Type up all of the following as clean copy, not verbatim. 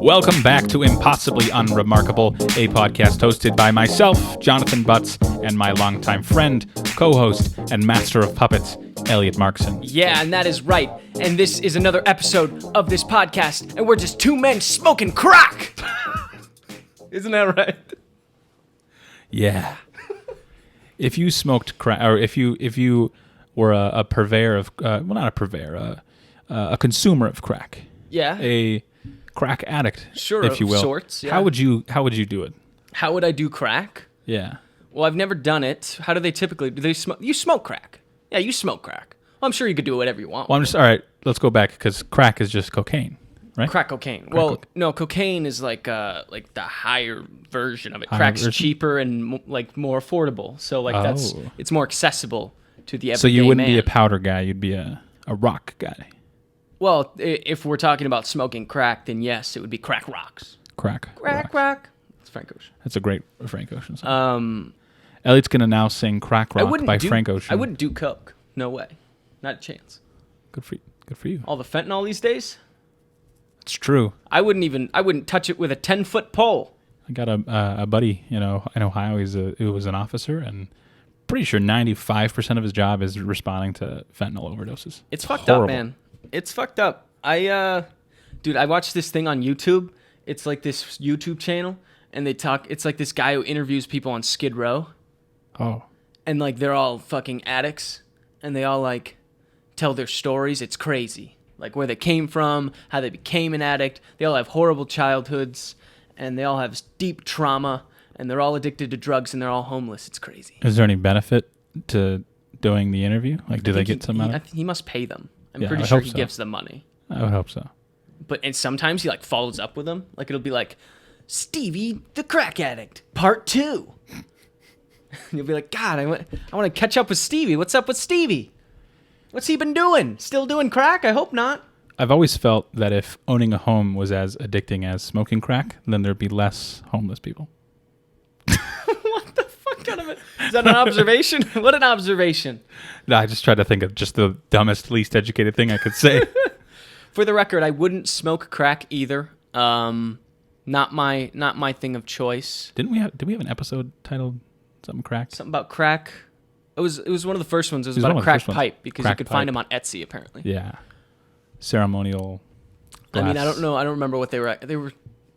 Welcome back to Impossibly Unremarkable, a podcast hosted by myself, Jonathan Butts, and my longtime friend, co-host, and master of puppets, Elliot Markson. Yeah, and that is right. And this is another episode of this podcast, and we're just two men smoking crack. Isn't that right? Yeah. If you smoked crack, or if you were a purveyor of, not a purveyor, a consumer of crack. Yeah. A crack addict, sure, if you will. Sorts, yeah. How would you do it? How would I do crack? Yeah. Well, I've never done it. How do they typically do? They smoke. You smoke crack. Yeah, you smoke crack. Well, I'm sure you could do whatever you want. Well, all right. Let's go back because crack is just cocaine, right? Crack cocaine. No, cocaine is like the higher version of it. Higher Crack's version? cheaper and more affordable. So it's more accessible to the everyday So you wouldn't be man. a powder guy. You'd be a rock guy. Well, if we're talking about smoking crack, then yes, it would be crack rocks. Crack. Rock. It's Frank Ocean. That's a great Frank Ocean song. Elliot's going to now sing Crack Rock by Frank Ocean. I wouldn't do coke. No way. Not a chance. Good for you. All the fentanyl these days? It's true. I wouldn't touch it with a 10-foot pole. I got a buddy, in Ohio. He was an officer, and pretty sure 95% of his job is responding to fentanyl overdoses. It's fucked horrible. up, man. It's fucked up. I watched this thing on YouTube. It's like this YouTube channel, and it's like this guy who interviews people on Skid Row. Oh. And like they're all fucking addicts, and they all like tell their stories. It's crazy. Like where they came from, how they became an addict. They all have horrible childhoods, and they all have deep trauma, and they're all addicted to drugs, and they're all homeless. It's crazy. Is there any benefit to doing the interview? Like, do they get some out of it? He must pay them. I'm Yeah, pretty I sure hope he so. gives them money. I would hope so. And sometimes he like follows up with them. Like it'll be like, Stevie the crack addict, part 2. You'll be like, God, I want to catch up with Stevie. What's up with Stevie? What's he been doing? Still doing crack? I hope not. I've always felt that if owning a home was as addicting as smoking crack, then there'd be less homeless people. What the fuck kind of is that an observation? What an observation. No, I just tried to think of just the dumbest, least educated thing I could say. For the record, I wouldn't smoke crack either. Not my thing of choice. Did we have an episode titled something crack? Something about crack. It was one of the first ones. It was one about of a the crack first ones. pipe because Crack you could pipe. find them on Etsy apparently. Yeah. Ceremonial glass. I mean, I don't know. I don't remember what they were.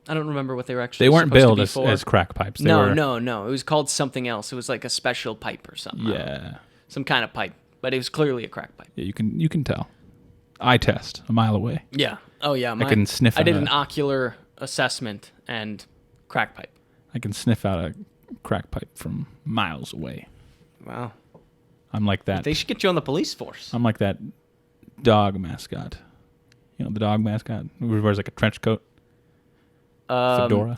I don't remember what they were actually. They weren't supposed to billed be as, for. as crack pipes. They No. were, It was called something else. It was like a special pipe or something. I don't know. Yeah. Some kind of pipe, but it was clearly a crack pipe. Yeah, you can tell. Eye test a mile away. Yeah. Oh yeah. I can sniff. I did out an ocular assessment and crack pipe. I can sniff out a crack pipe from miles away. Wow. I'm like that. They should get you on the police force. I'm like that dog mascot. You know the dog mascot who wears like a trench coat. Fedora.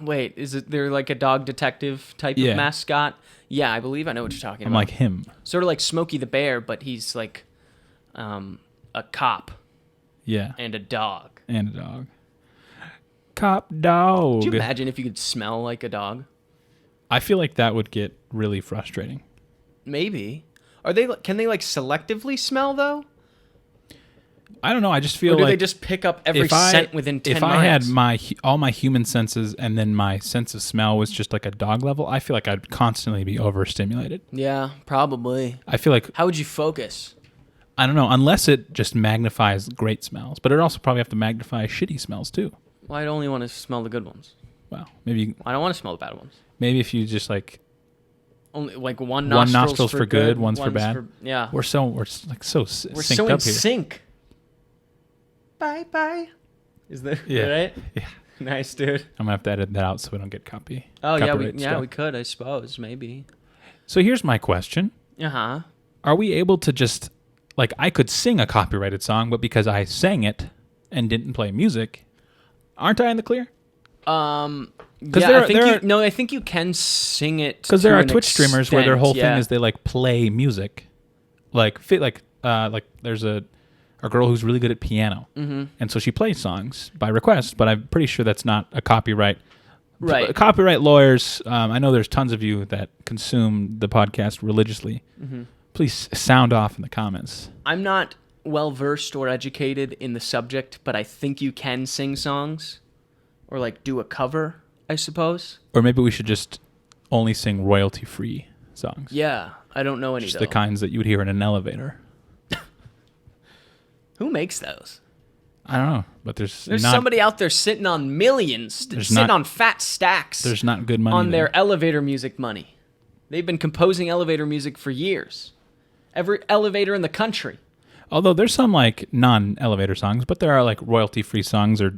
Wait, is it they're like a dog detective type Yeah. of mascot? Yeah, I believe I know what you're talking I'm about. like him. Sort of like Smokey the Bear, but he's like a cop Yeah. and a dog. And a dog. Cop dog. Could you imagine if you could smell like a dog? I feel like that would get really frustrating. Maybe. Can they like selectively smell though? I don't know. I just feel Or do like they just pick up every if I- scent within 10 if miles? I had all my human senses and then my sense of smell was just like a dog level, I feel like I'd constantly be overstimulated. Yeah, probably. I feel like, How would you focus? I don't know, unless it just magnifies great smells, but it also probably have to magnify shitty smells too. Well, I'd only want to smell the good ones. Wow. Maybe I don't want to smell the bad ones. if you just like Only like one nostrils for good, one's for bad. Yeah. we're so synced We're so up in here. sync. Bye. Is that Yeah. right? Yeah. Nice, dude. I'm gonna have to edit that out so we don't get Oh copyright yeah, stuff. we could, I suppose, maybe. So here's my question. Uh-huh. Are we able to just, like, I could sing a copyrighted song, but because I sang it and didn't play music, aren't I in the clear? Yeah, I think you can sing it. Because there to are an Twitch streamers where their whole extent, thing is they like play music, like there's a girl who's really good at piano, and so she plays songs by request. But I'm pretty sure that's not a copyright. Right. Copyright lawyers. I know there's tons of you that consume the podcast religiously. Please sound off in the comments. I'm not well versed or educated in the subject, but I think you can sing songs. or like do a cover, I suppose. Or maybe we should just only sing royalty-free songs. Yeah, I don't know any Just though. the kinds that you would hear in an elevator. Who makes those? I don't know, but there's somebody out there sitting on millions, sitting on fat stacks. There's not good money on there. their elevator music money. They've been composing elevator music for years. Every elevator in the country. Although there's some like non-elevator songs, but there are like royalty-free songs or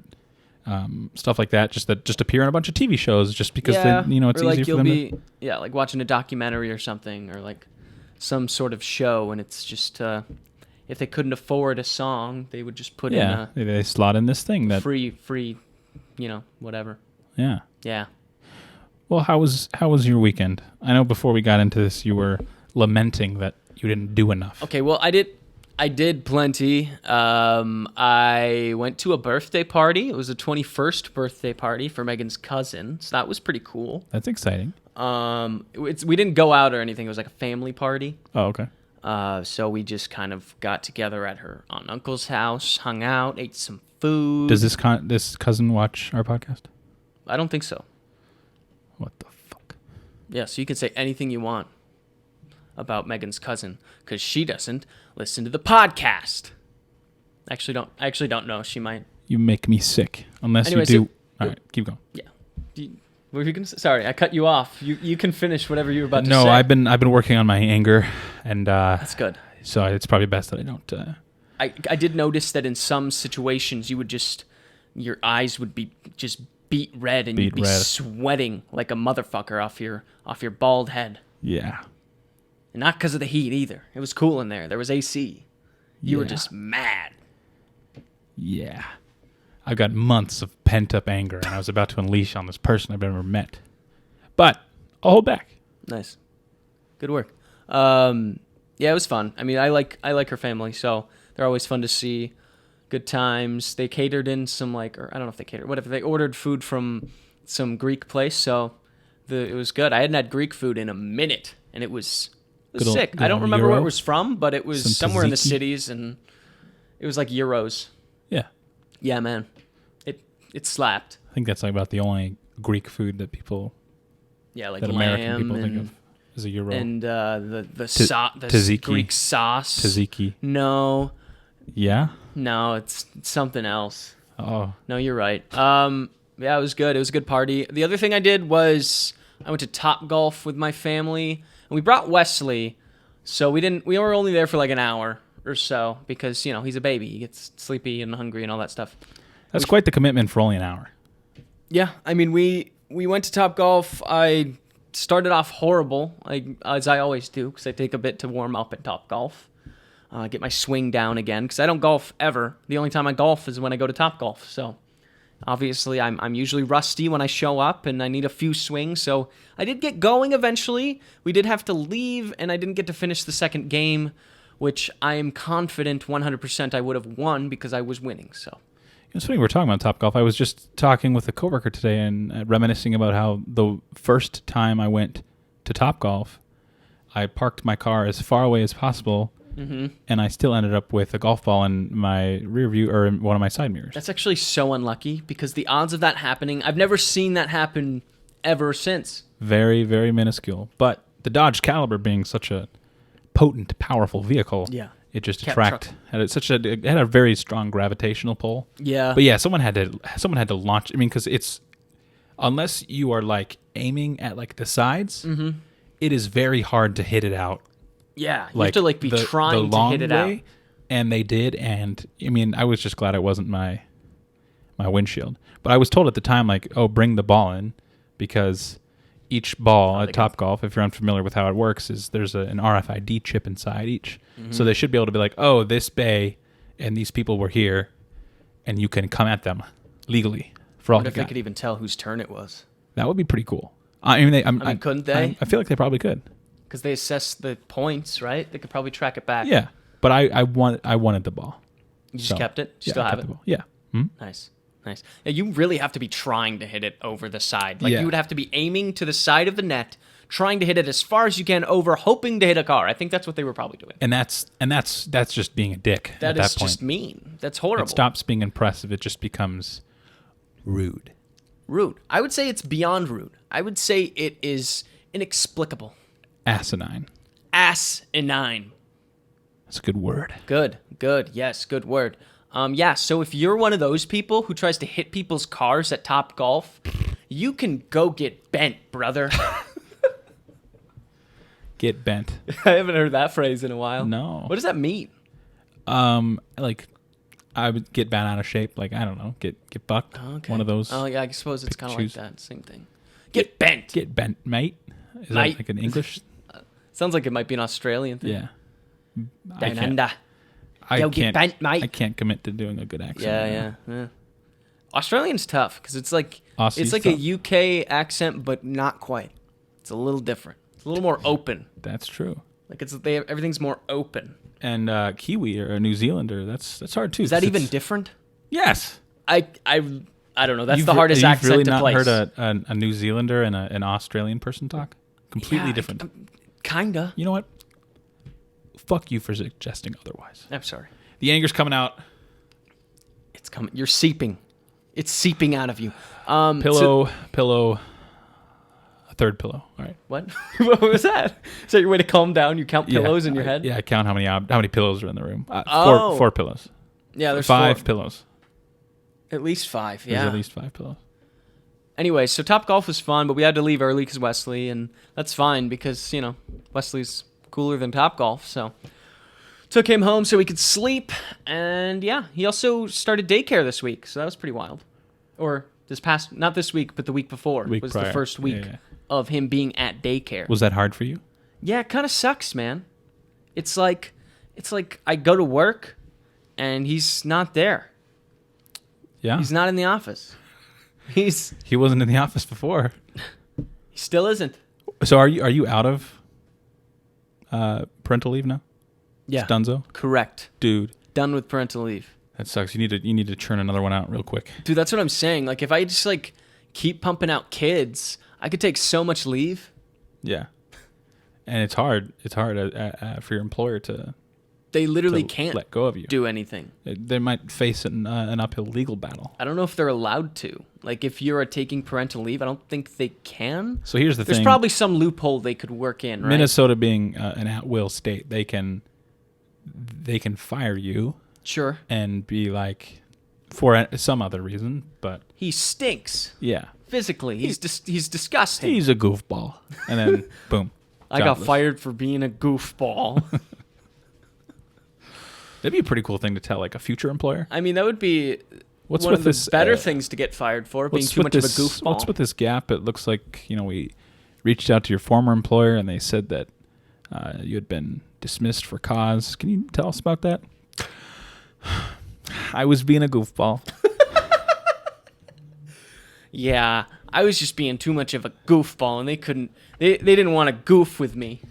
stuff like that just appear in a bunch of TV shows just because it's or like easier for them to... like watching a documentary or something, or like some sort of show, and it's just if they couldn't afford a song, they would just put in a they slot in this thing that free, whatever. Yeah. Yeah. Well, how was your weekend? I know before we got into this, you were lamenting that you didn't do enough. Okay, well, I did plenty. I went to a birthday party. It was a 21st birthday party for Megan's cousin, so that was pretty cool. That's exciting. We didn't go out or anything. It was like a family party. Oh, okay. So we just kind of got together at her aunt and uncle's house, hung out, ate some food. Does this cousin watch our podcast? I don't think so. What the fuck? Yeah, so you can say anything you want about Megan's cousin, because she doesn't listen to the podcast. I actually don't know. She might. You make me sick. Unless Anyways, you do. All right, keep going. Yeah. What were you gonna say? Sorry, I cut you off. You can finish whatever you were about to say. No, I've been working on my anger, and that's good. So it's probably best that I don't. I did notice that in some situations you would your eyes would be just beet red, and you'd be sweating like a motherfucker off your bald head. Yeah. And not because of the heat either. It was cool in there. There was AC. You were just mad. Yeah. I've got months of pent-up anger, and I was about to unleash on this person I've never met. But I'll hold back. Nice. Good work. Yeah, it was fun. I mean, I like her family, so they're always fun to see. Good times. They catered in some or I don't know if they catered, whatever. They ordered food from some Greek place, so it was good. I hadn't had Greek food in a minute, and it was sick. I don't remember where it was from, but it was somewhere in the cities, and it was like euros. Yeah. Yeah, man. It slapped. I think that's about the only Greek food that people... Yeah, like that American people think of as a euro. And the Greek sauce. Tzatziki. No. Yeah? No, it's something else. Oh. No, you're right. Yeah, it was good. It was a good party. The other thing I did was I went to Topgolf with my family, and we brought Wesley, so we were only there for like an hour or so because, he's a baby. He gets sleepy and hungry and all that stuff. That's quite the commitment for only an hour. Yeah, I mean, we went to Topgolf. I started off horrible, as I always do, because I take a bit to warm up at Topgolf. Get my swing down again, because I don't golf ever. The only time I golf is when I go to Topgolf. So obviously I'm usually rusty when I show up, and I need a few swings. So I did get going eventually. We did have to leave, and I didn't get to finish the second game, which I am confident 100% I would have won because I was winning. So. It's funny we're talking about Topgolf. I was just talking with a coworker today and reminiscing about how the first time I went to Topgolf, I parked my car as far away as possible, and I still ended up with a golf ball in my rear view or in one of my side mirrors. That's actually so unlucky because the odds of that happening, I've never seen that happen ever since. Very, very minuscule. But the Dodge Caliber being such a potent, powerful vehicle, it just attracted. It had a very strong gravitational pull. Yeah. But yeah, someone had to launch. I mean, because it's unless you are like aiming at like the sides, it is very hard to hit it out. Yeah, you have to be trying to hit it out. And they did, and I mean, I was just glad it wasn't my windshield. But I was told at the time, bring the ball in, because each ball at Topgolf, if you're unfamiliar with how it works, is there's an RFID chip inside each. So they should be able to be like, oh, this bay and these people were here, and you can come at them legally for all. What if they could even tell whose turn it was? That would be pretty cool. I mean, couldn't they? I feel like they probably could. Because they assess the points, right? They could probably track it back. Yeah, but I wanted the ball. You just kept it? You still have it? Yeah. Nice. Yeah, you really have to be trying to hit it over the side. You would have to be aiming to the side of the net, trying to hit it as far as you can over, hoping to hit a car. I think that's what they were probably doing. And that's just being a dick at that point. That is just mean. That's horrible. It stops being impressive. It just becomes rude. Rude. I would say it's beyond rude. I would say it is inexplicable. Asinine. Asinine. That's a good word. Good. Yes, good word. Yeah, so if you're one of those people who tries to hit people's cars at Top Golf, you can go get bent, brother. Get bent. I haven't heard that phrase in a while. No. What does that mean? Like, I would get bent out of shape. Like, I don't know, get bucked. Okay. One of those. Oh, yeah, I suppose it's kind of like choose. that. Same thing. Get bent. Get bent, mate. Is Mate. that like an English? Sounds like it might be an Australian thing. Yeah. Down under. I Yo, can't, get bent, mate. I can't commit to doing a good accent. Yeah. Australian's tough because it's like Aussie's it's like tough. a UK accent, but not quite. It's a little different. It's a little more open. That's true. Like everything's more open. And Kiwi or a New Zealander, that's hard too. Is that 'cause even it's- different? Yes. I don't know. That's You've the hardest you've accent really to not place. heard a New Zealander and an Australian person talk? Completely Yeah, different. Kinda. You know what? Fuck you for suggesting otherwise. I'm sorry. The anger's coming out. It's coming. You're seeping. It's seeping out of you. Pillow. A third pillow. All right. What? What was that? Is that your way to calm down? You count pillows in your head? Yeah, I count how many pillows are in the room. Oh. Four pillows. Yeah, there's five four. pillows. At least five. There's Yeah. at least 5 pillows. Anyway, so Top Golf was fun, but we had to leave early because Wesley, and that's fine because, Wesley's cooler than Top Golf, so took him home so he could sleep, and yeah, he also started daycare this week, so that was pretty wild. Or not this week, but the week before Week was prior. the first week Yeah. of him being at daycare. Was that hard for you? Yeah, it kind of sucks, man. It's like I go to work, and he's not there. Yeah. He's not in the office. He wasn't in the office before. He still isn't. So are you out of parental leave now? Yeah. It's donezo? Correct. Dude, Done with parental leave. that sucks. You need to churn another one out real quick. Dude, that's what I'm saying. Like, if I just, keep pumping out kids, I could take so much leave. Yeah. And it's hard. It's hard for your employer to They literally to can't let go of you. do anything. They might face an uphill legal battle. I don't know if they're allowed to. Like, if you're taking parental leave, I don't think they can. So here's the There's thing. probably some loophole they could work in, right? Minnesota being an at-will state, they can fire you Sure. and be like, for some other reason, but He stinks. yeah, Physically. He's disgusting. he's a goofball, and then boom, I got jobless. fired for being a goofball. That'd be a pretty cool thing to tell like a future employer. I mean, that would be What's one with of the this better uh, things to get fired for, being What's too with much this, of a goofball. What's with this gap? It looks like we reached out to your former employer and they said that you had been dismissed for cause. Can you tell us about that? I was being a goofball. Yeah, I was just being too much of a goofball, and they didn't want to goof with me.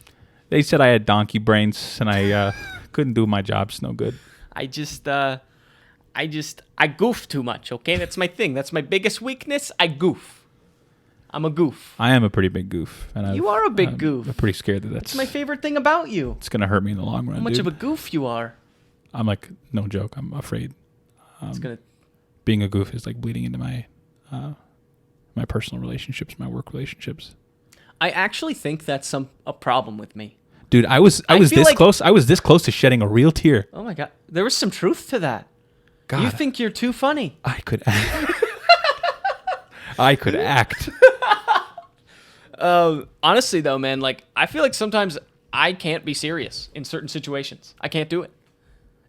They said I had donkey brains and I couldn't do my jobs no good. I goof too much, okay? That's my thing. That's my biggest weakness. I goof. I'm a goof. I am a pretty big goof. And You are a big goof. I'm pretty scared that That's my favorite thing about you. it's going to hurt me in the long run, How much dude. of a goof you are. I'm like, no joke. I'm afraid It's gonna. being a goof is like bleeding into my my personal relationships, my work relationships. I actually think that's a problem with me. Dude, I was I feel this like- close. I was this close to shedding a real tear. Oh my god, there was some truth to that. God, You think you're too funny. I could act. I could act. Honestly, though, man, I feel like sometimes I can't be serious in certain situations. I can't do it.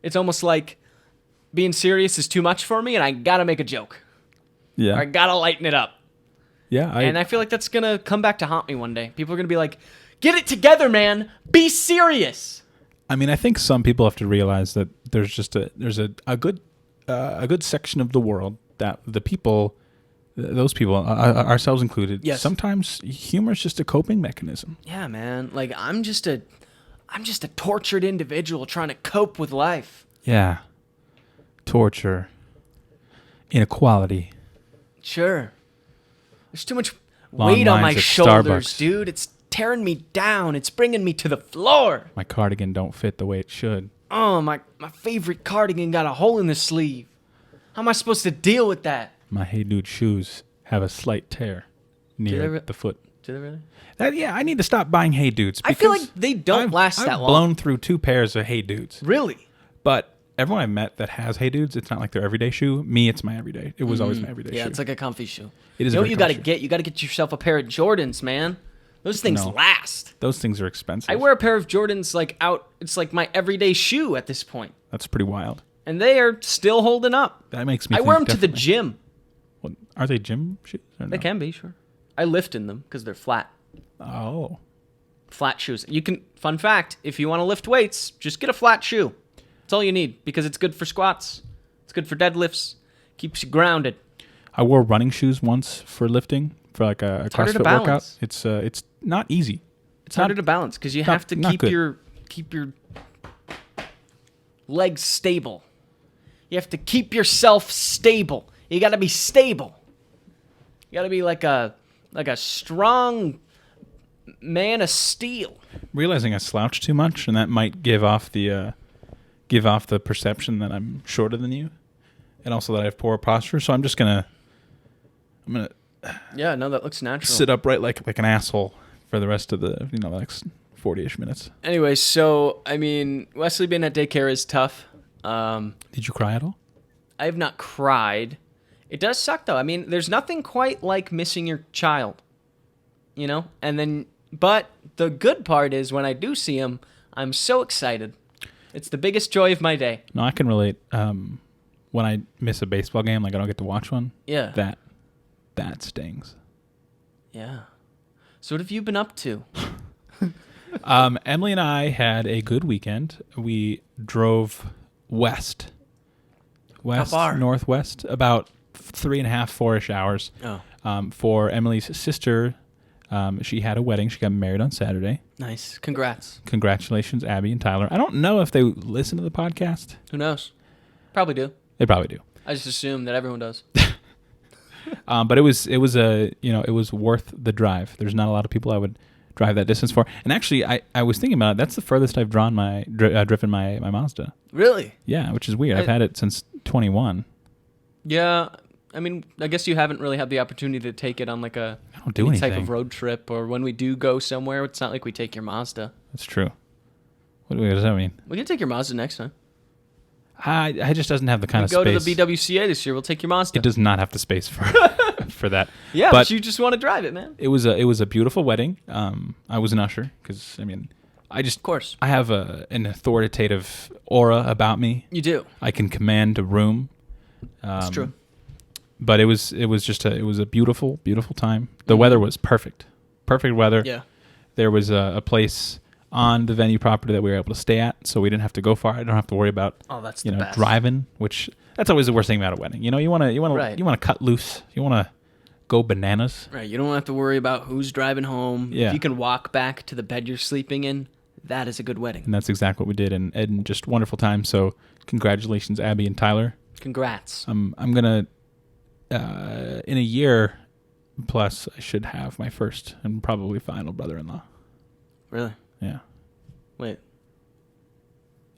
It's almost like being serious is too much for me, and I gotta make a joke. Yeah. Or I gotta lighten it up. Yeah. And I feel like that's gonna come back to haunt me one day. People are gonna be like, "Get it together, man. Be serious." I mean, I think some people have to realize that there's just a good section of the world that those people, ourselves included, Yes. sometimes humor is just a coping mechanism. Yeah, man. I'm just a tortured individual trying to cope with life. Yeah. Torture. Inequality. Sure. There's too much Long weight on my lines at shoulders, Starbucks. dude. It's tearing me down. It's bringing me to the floor. My cardigan don't fit the way it should. Oh, my favorite cardigan got a hole in the sleeve. How am I supposed to deal with that? My Hey Dude shoes have a slight tear near the foot. Do they really? I need to stop buying Hey Dudes. I feel like they don't last that I've long. blown through 2 pairs of Hey Dudes. Really? But everyone I met that has Hey Dudes, it's not like their everyday shoe. Me, it's my everyday. It was always my everyday shoe. Yeah, it's like a comfy shoe. It is. You know what you got to get? You got to get yourself a pair of Jordans, man. Those things last. Those things are expensive. I wear a pair of Jordans out. It's like my everyday shoe at this point. That's pretty wild. And they are still holding up. That makes me. I wear them to the gym. What, are they gym shoes? Or no? They can be, sure. I lift in them because they're flat. Oh. Flat shoes. You can. Fun fact: if you want to lift weights, just get a flat shoe. That's all you need because it's good for squats. It's good for deadlifts. Keeps you grounded. I wore running shoes once for lifting for like a CrossFit workout. It's not easy. It's harder to balance because you have to keep your legs stable. You have to keep yourself stable. You got to be stable. You got to be like a strong man of steel. Realizing I slouch too much, and that might give off the perception that I'm shorter than you, and also that I have poor posture. So I'm gonna Yeah, no, that looks natural. sit upright like an asshole for the rest of the the next 40-ish minutes. Anyway, so I mean, Wesley being at daycare is tough. Did you cry at all? I have not cried. It does suck though. I mean, there's nothing quite like missing your child, And then, but the good part is when I do see him, I'm so excited. It's the biggest joy of my day. No, I can relate. When I miss a baseball game, like I don't get to watch one. Yeah. That stings. Yeah. So what have you been up to? Emily and I had a good weekend. We drove west, How far? northwest, about 3.5, 4-ish hours. Oh. For Emily's sister, she had a wedding. She got married on Saturday. Nice. Congrats. Congratulations, Abby and Tyler. I don't know if they listen to the podcast. Who knows? Probably do. They probably do. I just assume that everyone does. But it was worth the drive. There's not a lot of people I would drive that distance for. And actually, I was thinking about it. That's the furthest I've driven my Mazda. Really? Yeah, which is weird. I've had it since 21. Yeah. I mean, I guess you haven't really had the opportunity to take it on like I don't do anything. type of road trip, or when we do go somewhere, it's not like we take your Mazda. That's true. What does that mean? We can take your Mazda next time. It just doesn't have the kind of go space. To the BWCA this year. We'll take your Mazda. It does not have the space for for that. Yeah, but you just want to drive it, man. It was a beautiful wedding. I was an usher because Of course, I have an authoritative aura about me. You do. I can command a room. It's true. But it was a beautiful time. The weather was perfect weather. Yeah. There was a place on the venue property that we were able to stay at, so we didn't have to go far. I don't have to worry about that's the best. driving, which that's always the worst thing about a wedding. You want to cut loose. You want to go bananas. Right. You don't have to worry about who's driving home. Yeah. If you can walk back to the bed you're sleeping in, that is a good wedding. And that's exactly what we did, and just wonderful time. So congratulations, Abby and Tyler. Congrats. I'm gonna in a year plus I should have my first and probably final brother-in-law. Really? Yeah. Wait.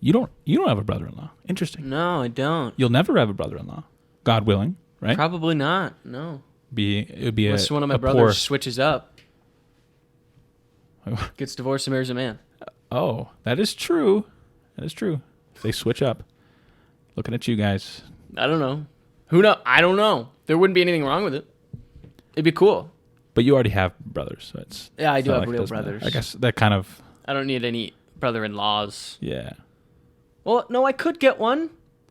You don't have a brother-in-law. Interesting. No, I don't. You'll never have a brother-in-law, God willing, right? Probably not. No. It would be Unless one of my brothers switches up, gets divorced and marries a man. Oh, that is true. That is true. They switch up. Looking at you guys. I don't know. Who knows? I don't know. There wouldn't be anything wrong with it. It'd be cool. But you already have brothers, so it's I do not have like real brothers. I guess that kind of. I don't need any brother-in-laws. Yeah. Well, no, I could get one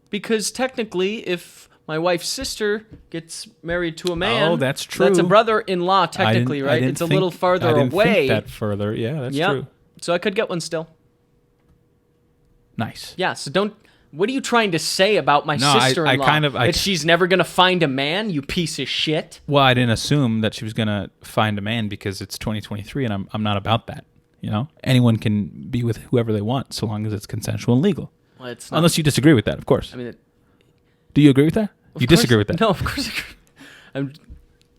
because technically, if my wife's sister gets married to a man, that's true. That's a brother-in-law, technically, right? It's a little farther away. I didn't think that further. Yeah, that's true. So I could get one still. Nice. Yeah. So don't. What are you trying to say about my sister-in-law? That she's never gonna find a man, you piece of shit. Well, I didn't assume that she was gonna find a man because it's 2023, and I'm not about that. Anyone can be with whoever they want so long as it's consensual and legal. Well, it's not. Unless you disagree with that, of course. I mean, do you agree with that? You disagree with that? No, of course I agree.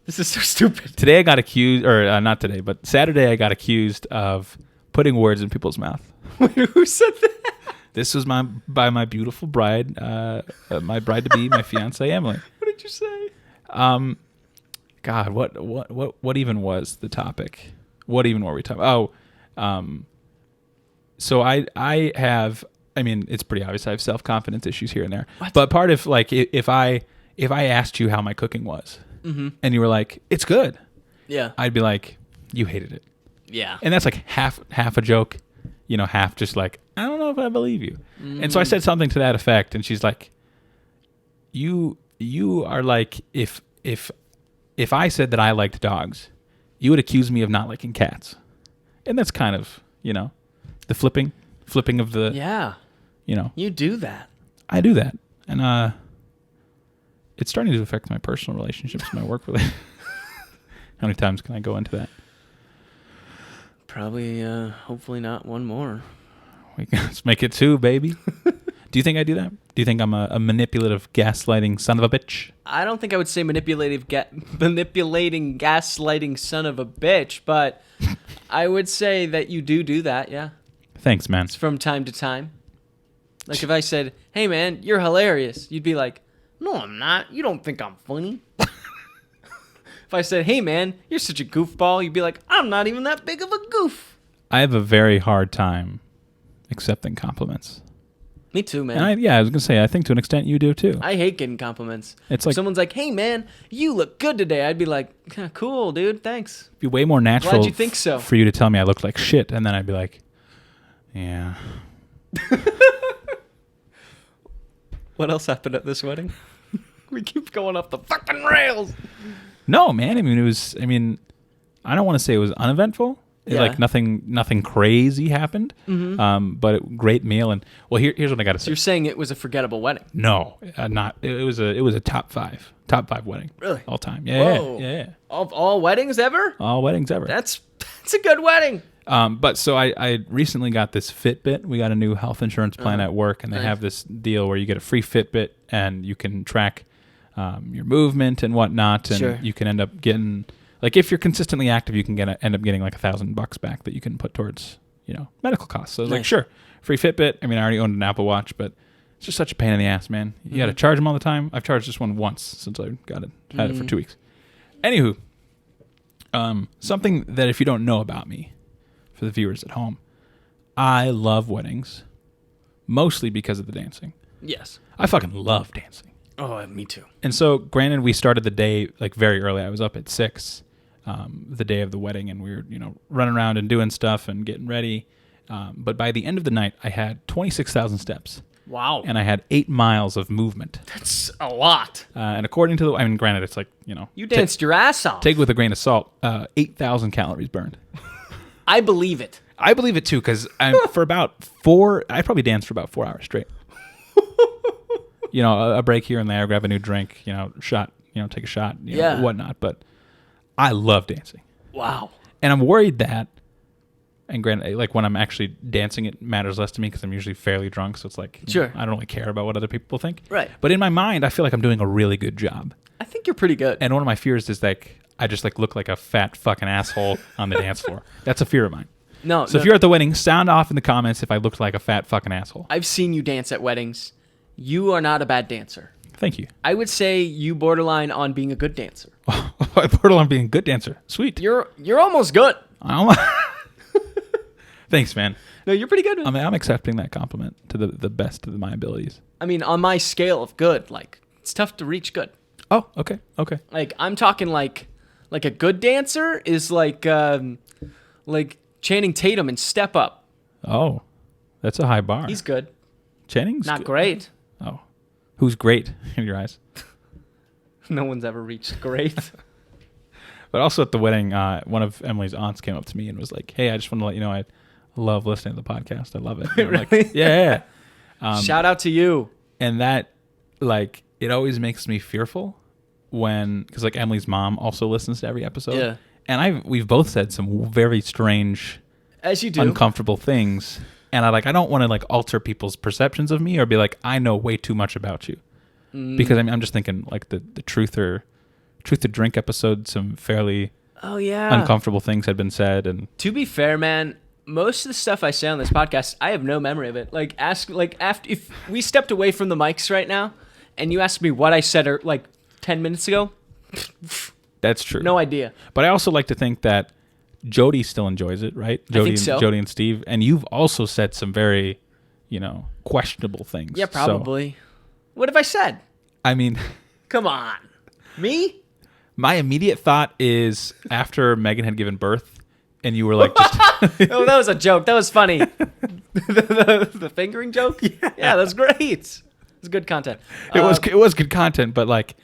This is so stupid. Today I got accused, or not today, but Saturday I got accused of putting words in people's mouth. Wait, who said that? This was by my beautiful bride, my bride-to-be, my fiancée, Emily. What did you say? God, what even was the topic? What even were we talking? So I have. I mean, it's pretty obvious. I have self-confidence issues here and there. What? But part of like if I asked you how my cooking was, and you were like, "It's good," Yeah. I'd be like, "You hated it," Yeah. and that's like half a joke, half just like, "I don't know if I believe you." And so I said something to that effect, and she's like, "You are like if I said that I liked dogs, you would accuse me of not liking cats," and that's kind of the flipping of the Yeah. You do that. I do that, and it's starting to affect my personal relationships, my work relationships. How many times can I go into that? Probably, hopefully not one more. Let's make it 2, baby. Do you think I do that? Do you think I'm a manipulative, gaslighting son of a bitch? I don't think I would say manipulating, gaslighting son of a bitch, but I would say that you do that, yeah. Thanks, man. It's from time to time. Like if I said, "Hey, man, you're hilarious," you'd be like, "No, I'm not. You don't think I'm funny." If I said, "Hey, man, you're such a goofball," you'd be like, "I'm not even that big of a goof." I have a very hard time accepting compliments. Me too, man. And I was going to say, I think to an extent you do too. I hate getting compliments. It's If like someone's like, "Hey, man, you look good today," I'd be like, "Cool, dude, thanks." it'd be way more natural Glad you think so. for you to tell me I looked like shit, and then I'd be like, yeah. What else happened at this wedding? We keep going off the fucking rails. No, man. I mean, I don't want to say it was uneventful. Yeah. Like nothing crazy happened. But great meal. And well, here's what I got to So say. you're saying it was a forgettable wedding? No, not. It was a top five wedding. Really? All time. Yeah. Whoa. Yeah. Of all weddings ever? All weddings ever. That's a good wedding. But so I recently got this Fitbit. We got a new health insurance plan at work, and they Nice. have this deal where you get a free Fitbit and you can track your movement and whatnot, and Sure. you can end up getting, like, if you're consistently active, you can end up getting like $1,000 back that you can put towards medical costs. So I was like, Nice. sure, free Fitbit. I mean, I already owned an Apple Watch, but it's just such a pain in the ass, man. You got to charge them all the time. I've charged this one once since I got it. Had it for 2 weeks. Anywho, something that if you don't know about me, for the viewers at home, I love weddings, mostly because of the dancing. Yes. I fucking love dancing. Oh, me too. And so, granted, we started the day like very early. I was up at 6, the day of the wedding, and we were running around and doing stuff and getting ready. But by the end of the night, I had 26,000 steps. Wow. And I had 8 miles of movement. That's a lot. And according to granted, it's like You danced your ass off. take it with a grain of salt. 8,000 calories burned. I believe it. I believe it too, because for about 4, I probably danced for about 4 hours straight. A break here and there, grab a new drink, shot, take a shot, Yeah. whatnot. But I love dancing, Wow. and I'm worried that, and granted, like when I'm actually dancing, it matters less to me because I'm usually fairly drunk, so it's like Sure. I don't really care about what other people think. Right. But in my mind, I feel like I'm doing a really good job, I think you're pretty good. and one of my fears is like I just like look like a fat fucking asshole on the dance floor. That's a fear of mine. No. So if you're at the wedding, sound off in the comments if I looked like a fat fucking asshole. I've seen you dance at weddings. You are not a bad dancer. Thank you. I would say you borderline on being a good dancer. I borderline on being a good dancer. Sweet. You're almost good. Thanks, man. No, you're pretty good. I'm accepting that compliment to the best of my abilities. I mean, on my scale of good, like it's tough to reach good. Oh, okay. Like I'm talking like a good dancer is like Channing Tatum in Step Up. Oh, that's a high bar. He's good. Channing's Not good. great. Oh, who's great in your eyes? No one's ever reached great. But also at the wedding, one of Emily's aunts came up to me and was like, "Hey, I just want to let you know I love listening to the podcast. I love it." And I'm like, Really? yeah. Shout out to you. And that, like, it always makes me fearful because like Emily's mom also listens to every episode. Yeah. And we've both said some very strange, As you do. uncomfortable things. And I don't want to like alter people's perceptions of me or be like, I know way too much about you. Because I'm just thinking like the Truth to Drink episode, some fairly uncomfortable things had been said. And To be fair, man, most of the stuff I say on this podcast, I have no memory of it. Like after if we stepped away from the mics right now and you asked me what I said like 10 minutes ago, That's true. No idea. But I also like to think that Jody still enjoys it, right? I think so. Jody and Steve. And you've also said some very, questionable things. Yeah, probably. So, what have I said? I mean... Come on. Me? My immediate thought is after Megan had given birth and you were like... just Oh, that was a joke. That was funny. the fingering joke? Yeah, that's great. It's good content. It was good content, but like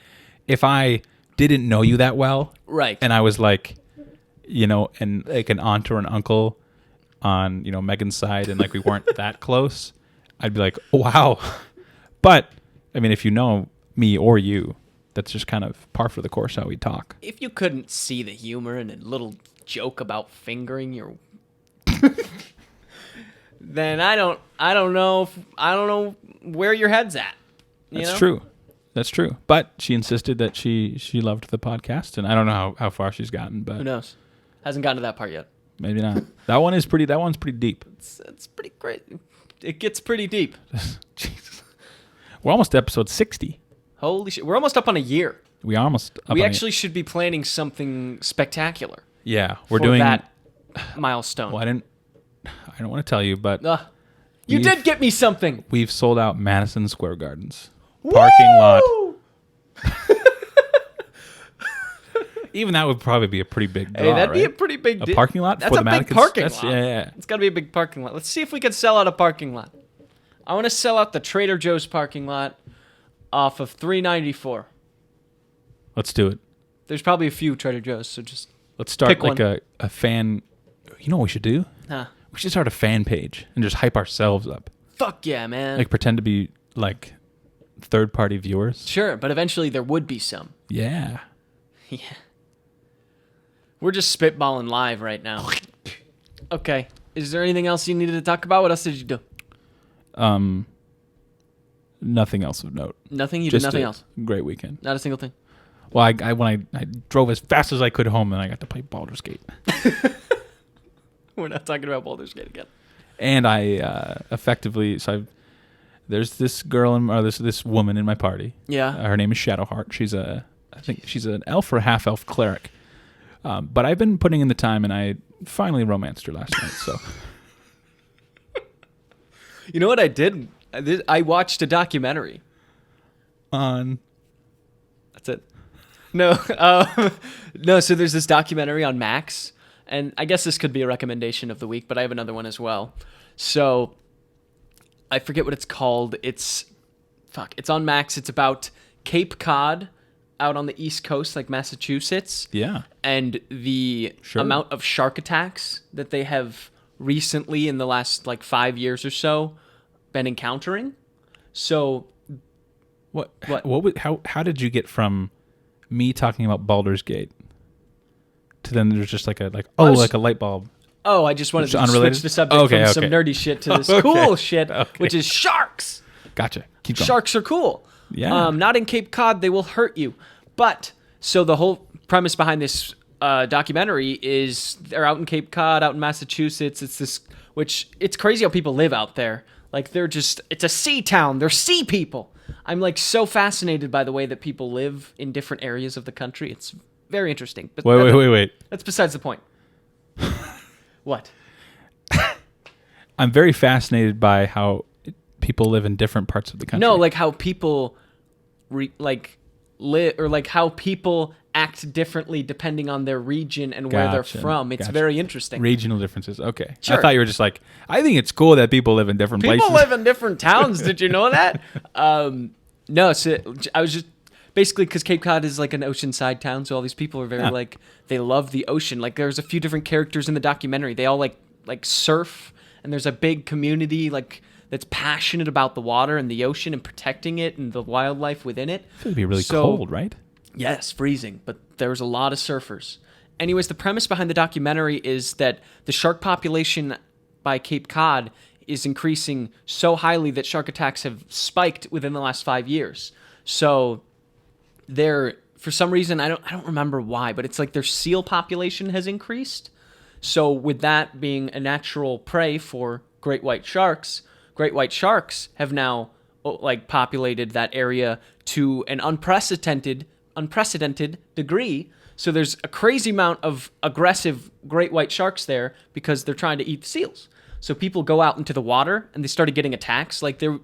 if I didn't know you that well... Right. And I was like... and like an aunt or an uncle on, Megan's side, and like we weren't that close, I'd be like, oh, wow. But, I mean, if you know me or you, that's just kind of par for the course how we talk. If you couldn't see the humor in a little joke about fingering your... then I don't know where your head's at. That's true. That's true. But she insisted that she loved the podcast, and I don't know how far she's gotten, but... Who knows? Hasn't gotten to that part yet. Maybe not. That one's pretty deep. It's pretty great. It gets pretty deep. Jesus. We're almost to episode 60. Holy shit. We're almost up on a year. We are almost up We actually should be planning something spectacular. Yeah, we're doing that milestone. Well, I don't want to tell you, but you did get me something. We've sold out Madison Square Gardens parking lot. Even that would probably be a pretty big draw, that'd be right? a pretty big a parking lot. That's for a the big parking lot. Yeah. It's got to be a big parking lot. Let's see if we can sell out a parking lot. I want to sell out the Trader Joe's parking lot off of 394. Let's do it. There's probably a few Trader Joe's, so just let's start pick like one. a fan. You know what we should do? Huh. We should start a fan page and just hype ourselves up. Fuck yeah, man. Like pretend to be like third-party viewers. Sure, but eventually there would be some. Yeah. Yeah. We're just spitballing live right now. Okay. Is there anything else you needed to talk about? What else did you do? Nothing else of note. Nothing? You did nothing else? Great weekend. Not a single thing? Well, when I drove as fast as I could home, and I got to play Baldur's Gate. We're not talking about Baldur's Gate again. And I there's this girl this woman in my party. Yeah. Her name is Shadowheart. I think she's an elf or a half elf cleric. But I've been putting in the time, and I finally romanced her last night. So, you know what I did? I watched a documentary. On. That's it. No, no. So there's this documentary on Max, and I guess this could be a recommendation of the week, but I have another one as well. So I forget what it's called. It's on Max. It's about Cape Cod, out on the East Coast, like Massachusetts. Yeah. And the amount of shark attacks that they have recently in the last like 5 years or so been encountering. So how did you get from me talking about Baldur's Gate to then there's just like a light bulb? Oh, I just wanted to switch the subject from some nerdy shit to this cool shit, which is sharks. Gotcha. Keep going. Sharks are cool. Yeah. Not in Cape Cod, they will hurt you. But so the whole premise behind this documentary is they're out in Cape Cod, out in Massachusetts. It's crazy how people live out there. Like it's a sea town. They're sea people. I'm like so fascinated by the way that people live in different areas of the country. It's very interesting. But wait. That's besides the point. What? I'm very fascinated by how people live in different parts of the country. No, like how people live, or like how people act differently depending on their region and where they're from. It's very interesting. Regional differences. Okay. Sure. I thought you were just like, I think it's cool that people live in different places. People live in different towns. Did you know that? No, so I was just basically because Cape Cod is like an oceanside town, so all these people are very they love the ocean. Like there's a few different characters in the documentary. They all like surf, and there's a big community that's passionate about the water and the ocean and protecting it and the wildlife within it. It's going to be really cold, right? Yes, freezing, but there's a lot of surfers. Anyways, the premise behind the documentary is that the shark population by Cape Cod is increasing so highly that shark attacks have spiked within the last 5 years. So for some reason, I don't remember why, but it's like their seal population has increased. So with that being a natural prey for great white sharks have now populated that area to an unprecedented degree. So there's a crazy amount of aggressive great white sharks there because they're trying to eat the seals. So people go out into the water and they started getting attacks. Like there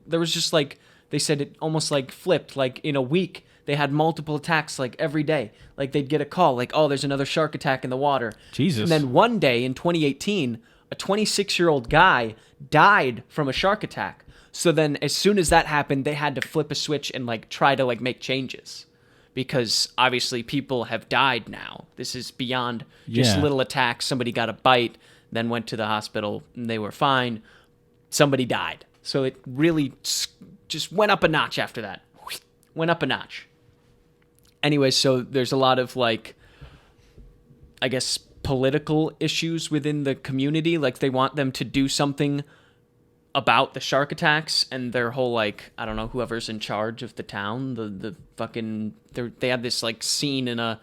was just like, they said it almost like flipped. Like in a week, they had multiple attacks like every day. Like they'd get a call like, oh, there's another shark attack in the water. Jesus. And then one day in 2018, a 26-year-old guy died from a shark attack. So then as soon as that happened, they had to flip a switch and like try to like make changes. Because obviously people have died now. This is beyond just little attacks. Somebody got a bite, then went to the hospital, and they were fine. Somebody died. So it really just went up a notch after that. Went up a notch. Anyway, so there's a lot of, like, I guess, political issues within the community. Like, they want them to do something about the shark attacks, and their whole, like, I don't know, whoever's in charge of the town, the fucking, they have this, like, scene in a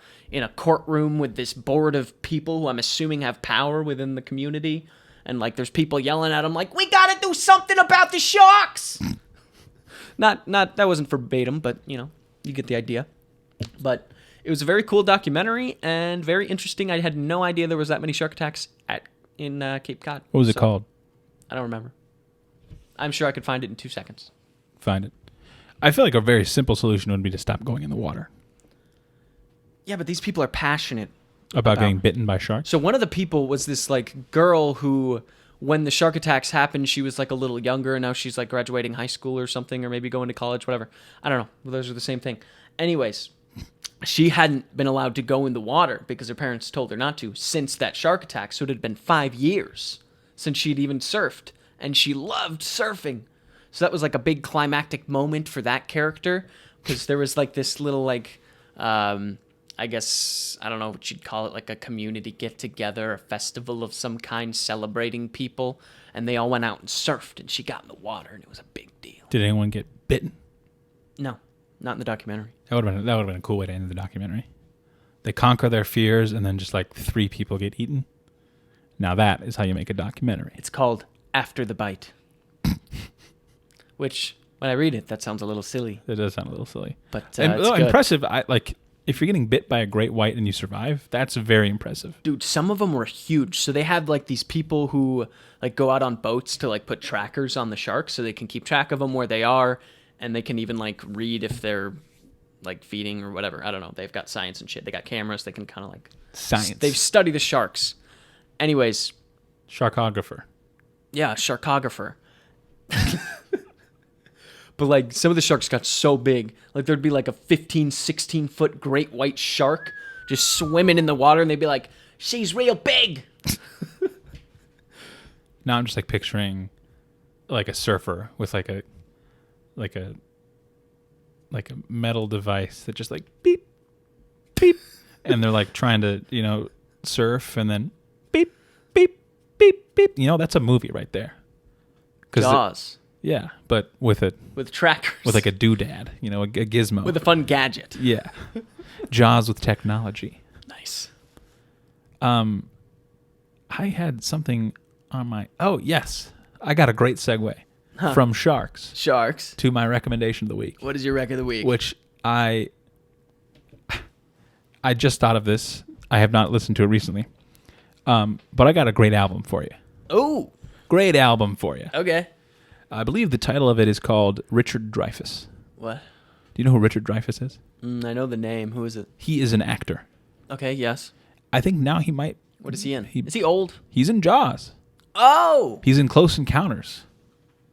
courtroom with this board of people who I'm assuming have power within the community, and, like, there's people yelling at them, like, we gotta do something about the sharks! Not, that wasn't verbatim, but, you know, you get the idea. But it was a very cool documentary, and very interesting. I had no idea there was that many shark attacks in Cape Cod. What was it called? I don't remember. I'm sure I could find it in 2 seconds. Find it. I feel like a very simple solution would be to stop going in the water. Yeah, but these people are passionate about getting bitten by sharks. So one of the people was this like girl who, when the shark attacks happened, she was like a little younger, and now she's like graduating high school or something, or maybe going to college, whatever. I don't know. Those are the same thing. Anyways, she hadn't been allowed to go in the water because her parents told her not to since that shark attack. So it had been 5 years since she'd even surfed. And she loved surfing. So that was like a big climactic moment for that character. Because there was like this little like, I guess, I don't know what you'd call it, like a community get-together, a festival of some kind celebrating people. And they all went out and surfed, and she got in the water, and it was a big deal. Did anyone get bitten? No, not in the documentary. That would have been a cool way to end the documentary. They conquer their fears, and then just like 3 people get eaten. Now that is how you make a documentary. It's called After the Bite. Which, when I read it, that sounds a little silly. It does sound a little silly. But it's impressive. If you're getting bit by a great white and you survive, that's very impressive. Dude, some of them were huge. So they had like these people who like go out on boats to like put trackers on the sharks so they can keep track of them where they are, and they can even like read if they're like feeding or whatever. I don't know. They've got science and shit. They got cameras. They can kind of like science. They've studied the sharks. Anyways, sharkographer. Yeah, sharkographer. But like some of the sharks got so big, like there'd be like a 15, 16 foot great white shark just swimming in the water, and they'd be like, she's real big. Now I'm just like picturing like a surfer with like a metal device that just like beep, beep. And they're like trying to, surf, and then beep, beep, beep, beep. That's a movie right there. Jaws. Yeah, but with trackers. With like a doodad, a gizmo. With a fun gadget. Yeah. Jaws with technology. Nice. I had something on my... Oh, yes. I got a great segue from sharks. Sharks. To my recommendation of the week. What is your rec of the week? Which I just thought of this. I have not listened to it recently. But I got a great album for you. Oh. Great album for you. Okay. I believe the title of it is called Richard Dreyfuss. What? Do you know who Richard Dreyfuss is? I know the name. Who is it? He is an actor. Okay, yes. I think now he might... What is he in? Is he old? He's in Jaws. Oh! He's in Close Encounters.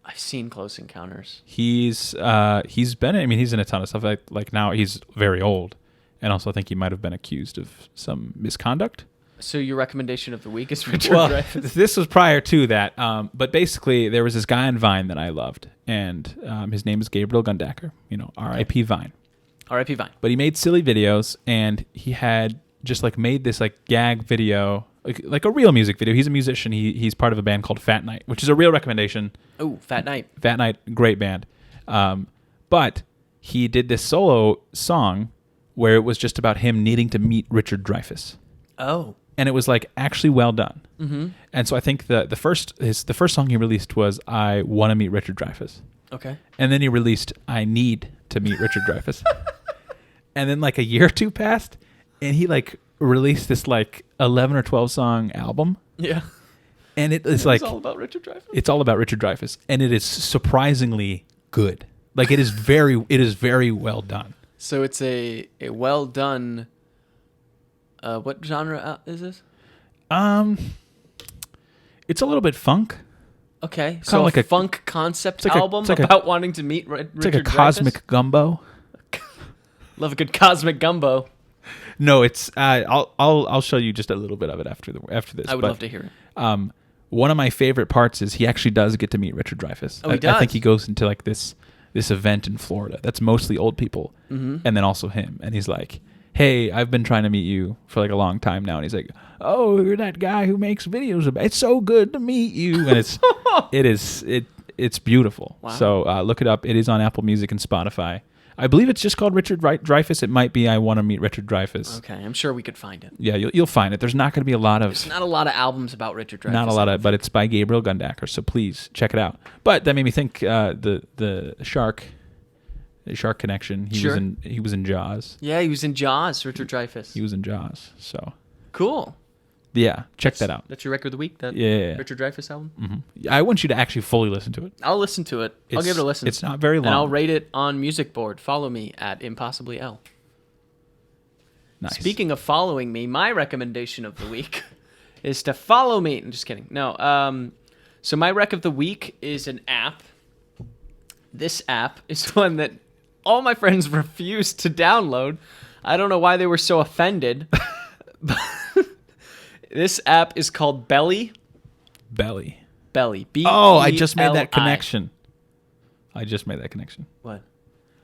I've seen Close Encounters. He's been... he's in a ton of stuff. Like now he's very old. And also I think he might have been accused of some misconduct. So your recommendation of the week is Richard Dreyfuss? This was prior to that. But basically, there was this guy in Vine that I loved. And his name is Gabriel Gundaker. R.I.P. Vine. R.I.P. Vine. But he made silly videos, and he had just like made this like gag video, like a real music video. He's a musician. He's part of a band called Fat Night, which is a real recommendation. Oh, Fat Night. Fat Night, great band. But he did this solo song where it was just about him needing to meet Richard Dreyfuss. Oh. And it was like actually well done. Mm-hmm. And so I think the first song he released was I Want to Meet Richard Dreyfuss. Okay. And then he released I Need to Meet Richard Dreyfuss. And then like a year or two passed, and he like released this like 11 or 12 song album. Yeah. And it's like all about Richard Dreyfuss. It's all about Richard Dreyfuss, and it is surprisingly good. Like it is very well done. So it's a well done. What genre is this? It's a little bit funk. Okay, so like a a funk concept like a- album it's like a- about wanting to meet Richard It's like a Dreyfuss? cosmic gumbo. Love a good cosmic gumbo. No, it's I'll show you just a little bit of it after this. I would love to hear it. One of my favorite parts is he actually does get to meet Richard Dreyfuss. Oh, he I does? think he goes into like this event in Florida that's mostly old people, and then also him. And he's like, "Hey, I've been trying to meet you for like a long time now." And he's like, "Oh, you're that guy who makes videos about. It's so good to meet you." And it's beautiful. Wow. So look it up. It is on Apple Music and Spotify. I believe it's just called Richard Dreyfuss. It might be I Want to Meet Richard Dreyfuss. Okay, I'm sure we could find it. Yeah, you'll find it. There's not going to be a lot of... There's not a lot of albums about Richard Dreyfuss. Not a lot of... But it's by Gabriel Gundaker, so please check it out. But that made me think the Shark connection. He was in Jaws. Yeah, he was in Jaws, Richard Dreyfuss. He was in Jaws, so... Cool. Yeah, check that out. That's your record of the week, that Yeah. Richard Dreyfuss album? Mm-hmm. I want you to actually fully listen to it. I'll listen to it. I'll give it a listen. It's not very long. And I'll rate it on Music Board. Follow me at Impossibly L. Nice. Speaking of following me, my recommendation of the week is to follow me. I'm just kidding. No. So my rec of the week is an app. This app is one that all my friends refused to download. I don't know why they were so offended. This app is called Belly. Belly. Belly. Oh, I just made that connection. connection. What?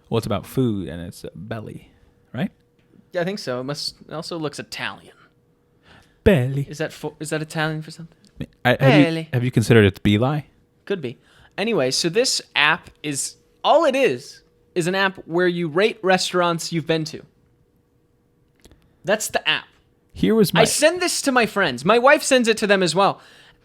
Well, it's about food, and it's belly, right? Yeah, I think so. It also looks Italian. Belly. Is that Italian for something? Have you considered it's Beli? Could be. Anyway, so this app is all it is an app where you rate restaurants you've been to. That's the app. Here was my... I send this to my friends. My wife sends it to them as well.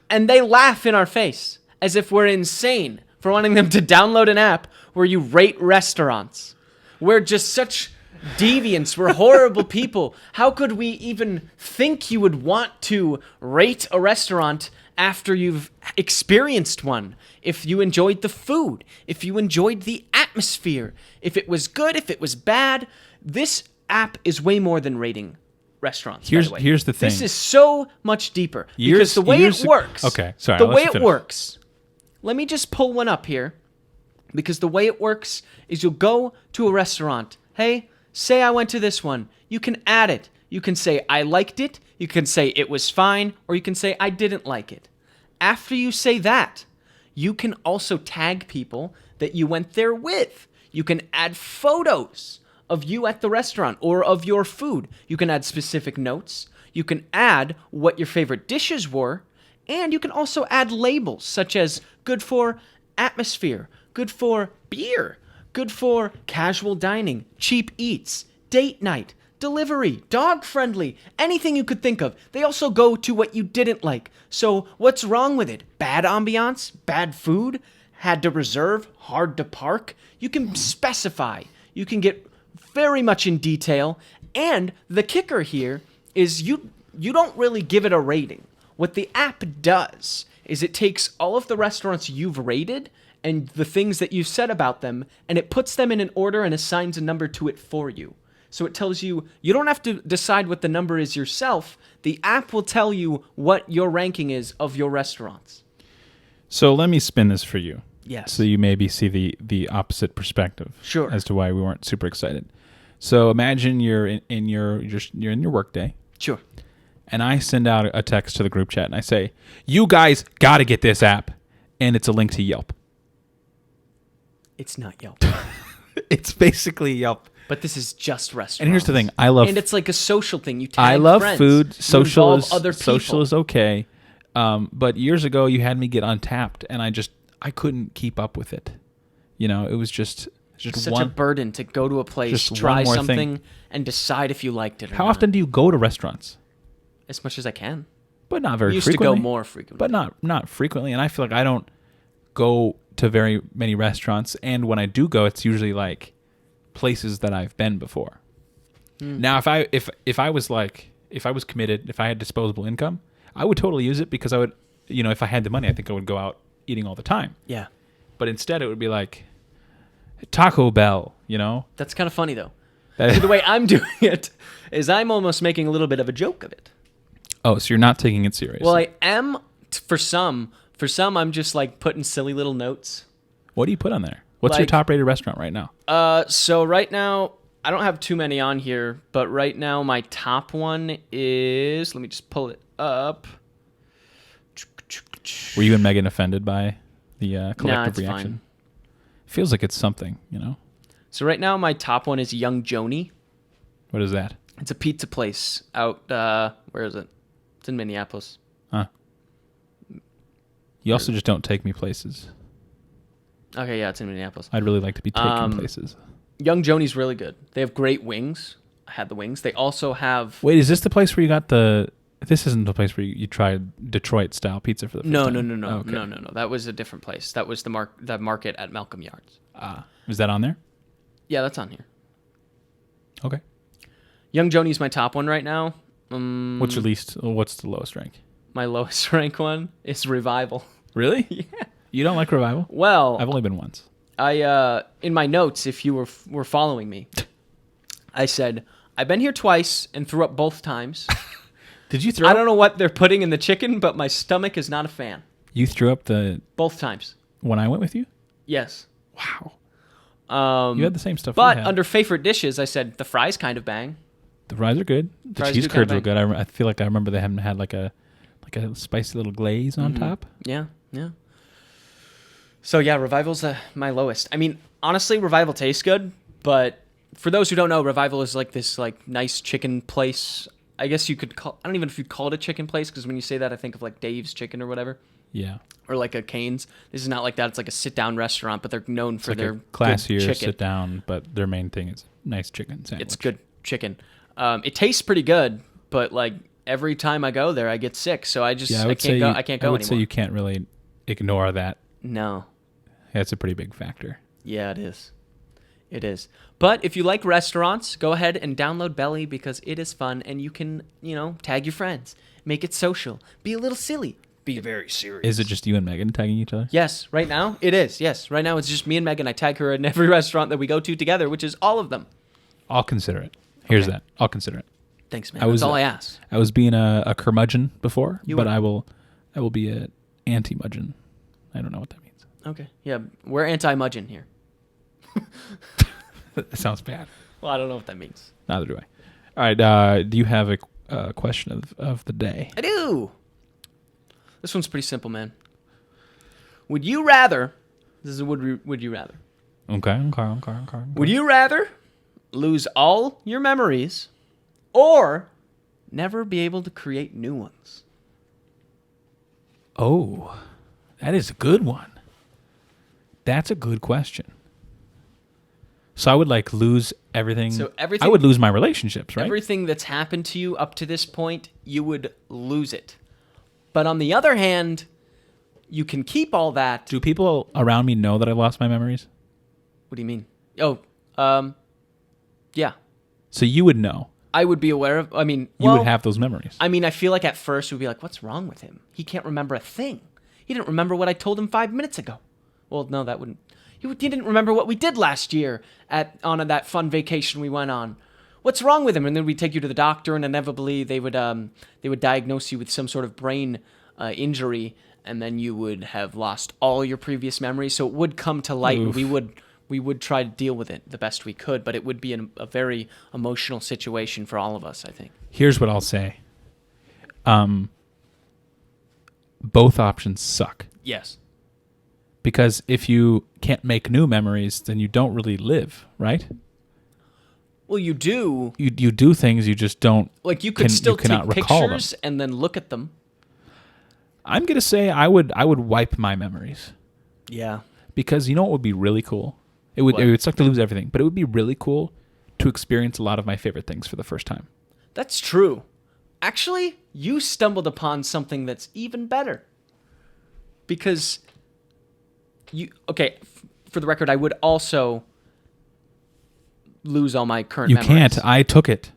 And they laugh in our face as if we're insane for wanting them to download an app where you rate restaurants. We're just such deviants. We're horrible people. How could we even think you would want to rate a restaurant after you've experienced one? If you enjoyed the food, if you enjoyed the atmosphere, if it was good, if it was bad, this app is way more than rating restaurants. Here's the thing. This is so much deeper because the way it works. Okay, sorry. The way it works. Let me just pull one up here, because the way it works is you'll go to a restaurant. Hey, say I went to this one. You can add it. You can say I liked it. You can say it was fine, or you can say I didn't like it. After you say that, you can also tag people that you went there with. You can add photos of you at the restaurant or of your food. You can add specific notes. You can add what your favorite dishes were. And you can also add labels such as good for atmosphere, good for beer, good for casual dining, cheap eats, date night, delivery, dog friendly, anything you could think of. They also go to what you didn't like. So what's wrong with it? Bad ambiance? Bad food? Had to reserve? Hard to park? You can specify. You can get very much in detail. And the kicker here is you don't really give it a rating. What the app does is it takes all of the restaurants you've rated and the things that you've said about them, and it puts them in an order and assigns a number to it for you. So it tells you don't have to decide what the number is yourself. The app will tell you what your ranking is of your restaurants. So let me spin this for you. Yes. So you maybe see the opposite perspective. Sure. As to why we weren't super excited. So imagine you're in your work day. Sure. And I send out a text to the group chat and I say, "You guys got to get this app," and it's a link to Yelp. It's not Yelp. It's basically Yelp. But this is just restaurants. And here's the thing: and it's like a social thing. You tag I love friends. food. Social Social is okay. But years ago, you had me get Untapped, and I couldn't keep up with it. You know, it was just such a burden to go to a place, just try one more something, thing. and decide if you liked it or How not. often do you go to restaurants? As much as I can. But not very I used frequently. to go more frequently. But not frequently. And I feel like I don't go to very many restaurants. And when I do go, it's usually like places that I've been before. Now, if I was committed, if I had disposable income, I would totally use it because I would, if I had the money, I think I would go out eating all the time. Yeah. But instead, it would be like Taco Bell, That's kind of funny, though. See, the way I'm doing it is I'm almost making a little bit of a joke of it. Oh, so you're not taking it seriously. Well, I am for some. For some, I'm just like putting silly little notes. What do you put on there? What's your top-rated restaurant right now? So right now, I don't have too many on here, but right now my top one is, let me just pull it up. Were you and Megan offended by the collective it's reaction? fine. Feels like it's something, So right now my top one is Young Joni. What is that? It's a pizza place out, where is it? It's in Minneapolis. Huh. You also just don't take me places. Okay, yeah, it's in Minneapolis. I'd really like to be taken places. Young Joni's really good. They have great wings. I had the wings. They also have... Wait, is this the place where you got This isn't the place where you tried Detroit-style pizza for the first time? No. Oh, okay. No. That was a different place. That was the market at Malcolm Yards. Is that on there? Yeah, that's on here. Okay. Young Joni's my top one right now. What's the lowest rank? My lowest rank one is Revival. Really? Yeah. You don't like Revival? Well, I've only been once. I in my notes, if you were following me, I said I've been here twice and threw up both times. Did you throw? I don't know what they're putting in the chicken, but my stomach is not a fan. You threw up both times when I went with you? Yes. Wow. You had the same stuff. But under favorite dishes, I said the fries kind of bang. The fries are good. The cheese curds were good. I feel like I remember they haven't had like a spicy little glaze on top. Yeah. So yeah, Revival's my lowest. I mean, honestly, Revival tastes good, but for those who don't know, Revival is like this like nice chicken place. I guess you could call. I don't even know if you'd call it a chicken place because when you say that, I think of like Dave's Chicken or whatever. Yeah. Or like a Cane's. This is not like that. It's like a sit-down restaurant, but they're known for their classier good chicken. Sit down, but their main thing is nice chicken sandwich. It's good chicken. It tastes pretty good, but like every time I go there, I get sick. So I can't go. I can't go anymore. I would say you can't really ignore that. No. That's a pretty big factor. Yeah, it is. It is. But if you like restaurants, go ahead and download Belly because it is fun and you can, tag your friends, make it social, be a little silly, be very serious. Is it just you and Megan tagging each other? Yes, right now it is. Yes, right now it's just me and Megan. I tag her in every restaurant that we go to together, which is all of them. I'll consider it. Here's that. I'll consider it. Thanks, man. That's all I ask. I was being a curmudgeon before, but I will be an anti-mudgeon. I don't know what that means. Okay. Yeah, we're anti-mudgeon here. That sounds bad. Well, I don't know what that means. Neither do I. All right. Do you have a question of the day? I do. This one's pretty simple, man. Would you rather... This is a would you rather. Okay. Would you rather lose all your memories or never be able to create new ones? Oh, that is a good one. That's a good question. So I would lose everything. So everything. I would lose my relationships, right? Everything that's happened to you up to this point, you would lose it. But on the other hand, you can keep all that. Do people around me know that I lost my memories? What do you mean? Yeah. So you would know. I would be aware of. You would have those memories. I feel like at first we'd be like, "What's wrong with him? He can't remember a thing. He didn't remember what I told him 5 minutes ago." Well, no, that wouldn't. He didn't remember what we did last year on that fun vacation we went on. What's wrong with him? And then we'd take you to the doctor, and inevitably they would diagnose you with some sort of brain injury, and then you would have lost all your previous memories. So it would come to light, and we would try to deal with it the best we could, but it would be a very emotional situation for all of us, I think. Here's what I'll say. Both options suck. Yes. Because if you can't make new memories, then you don't really live, right? Well, you do. You do things, you just don't. Like you could still take pictures and then look at them. I'm gonna say I would wipe my memories. Yeah. Because you know what would be really cool? It would suck to lose everything, but it would be really cool to experience a lot of my favorite things for the first time. That's true. Actually, you stumbled upon something that's even better. Because for the record, I would also lose all my current You memories. can't. I took it.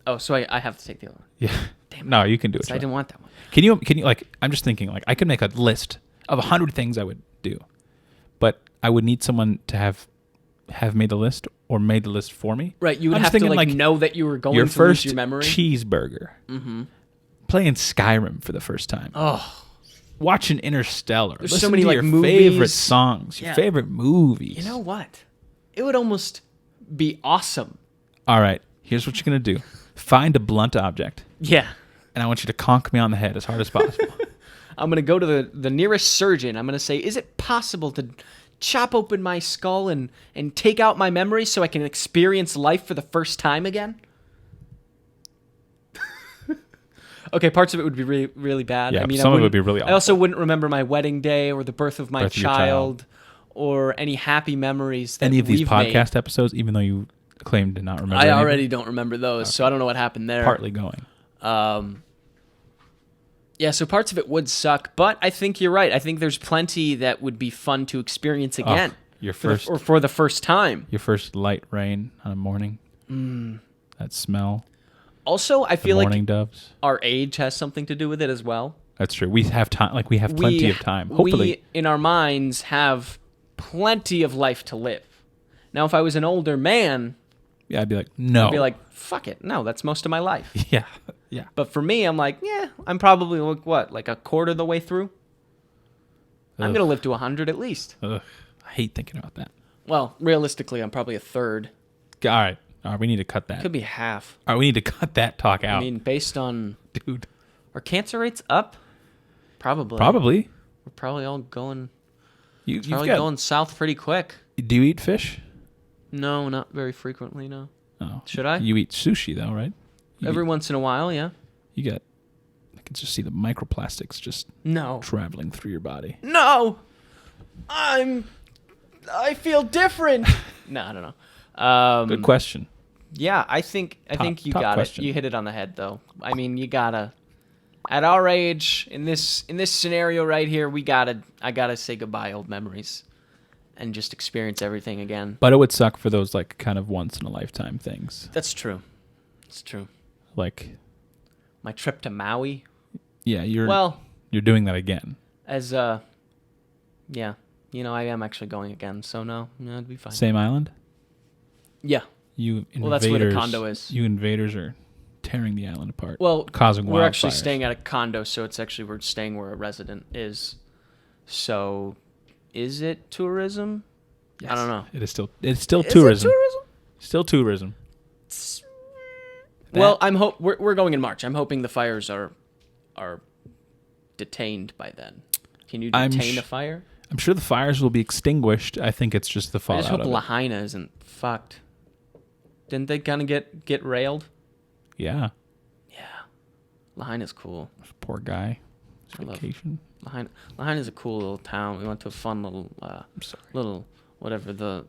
Oh, so I have to take the other one. Yeah. Damn it. No, you can do it. So I didn't want that one. Can you like, I'm just thinking, like, I could make a list of 100 things I would do, but I would need someone to have made the list or made the list for me. Right, you would I'm have just to thinking, like, know that you were going your to first lose your memory. cheeseburger. Mm-hmm. Playing Skyrim for the first time. Oh, Watching Interstellar. There's Listen so many, to like, your movies. favorite songs, your Yeah. favorite movies. you know what? It would almost be awesome. All right, here's what you're going to do. Find a blunt object, Yeah. and I want you to conk me on the head as hard as possible. I'm going to go to the nearest surgeon. I'm going to say, is it possible to chop open my skull and take out my memories so I can experience life for the first time again? Okay, parts of it would be really, really bad. Yeah, I mean, some I of it would wouldn't- be really I also awful. wouldn't remember my wedding day or the birth of my Birth of your child or any happy memories that Any of these we've made. podcast episodes, even though you claim to not remember I any of them, already don't remember those, so I don't know what happened there. partly going. Yeah, so parts of it would suck, but I think you're right. I think there's plenty that would be fun to experience again. Your for the- first or for the first time. your first light rain on a morning. That smell. Also, I The feel morning like doves. our age has something to do with it as well. That's true. We have time. Like, we have plenty of time. Hopefully, we, in our minds, have plenty of life to live. Now, if I was an older man, yeah. I'd be like, no. I'd be like, fuck it. No, that's most of my life. yeah, yeah. But for me, I'm like, yeah, I'm probably, like a quarter of the way through? I'm Ugh. going to live to 100 at least. Ugh, I hate thinking about that. Well, realistically, I'm probably a third. All right. We need to cut that. Could be half. All right, we need to cut that talk out, I mean, based on... dude. Are cancer rates up? Probably. Probably. We're probably all going... You've Probably got. going south pretty quick. Do you eat fish? No, not very frequently, no. No. Should I? You eat sushi though, right? Every once in a while, yeah. You got. I can just see the microplastics just No. traveling through your body. No! I feel different! No, I don't know. Good question. Yeah, I think you top got question. it. You hit it on the head, though. I mean, you gotta... At our age, in this scenario right here, I gotta say goodbye, old memories. And just experience everything again. But it would suck for those, like, kind of once in a lifetime things. That's true. It's true. Like, My trip to Maui. yeah, you're doing that again. Yeah, I am actually going again, so no, it'd be fine. Same island. Yeah. You invaders. Well, that's where the condo is. You invaders are tearing the island apart. Well, causing we're actually wildfires. staying at a condo, so we're staying where a resident is. So, is it tourism? Yes. I don't know. It's still Is tourism. it tourism? Still tourism. Well, we're going in March. I'm hoping the fires are detained by then. Can you detain a fire? I'm sure the fires will be extinguished. I think it's just the I fallout just hope of it. Lahaina isn't fucked. Didn't they kind of get railed? Yeah. Yeah. Lahaina's cool. Poor guy. I love Vacation. Lahaina's a cool little town. We went to a fun little I'm sorry. little whatever the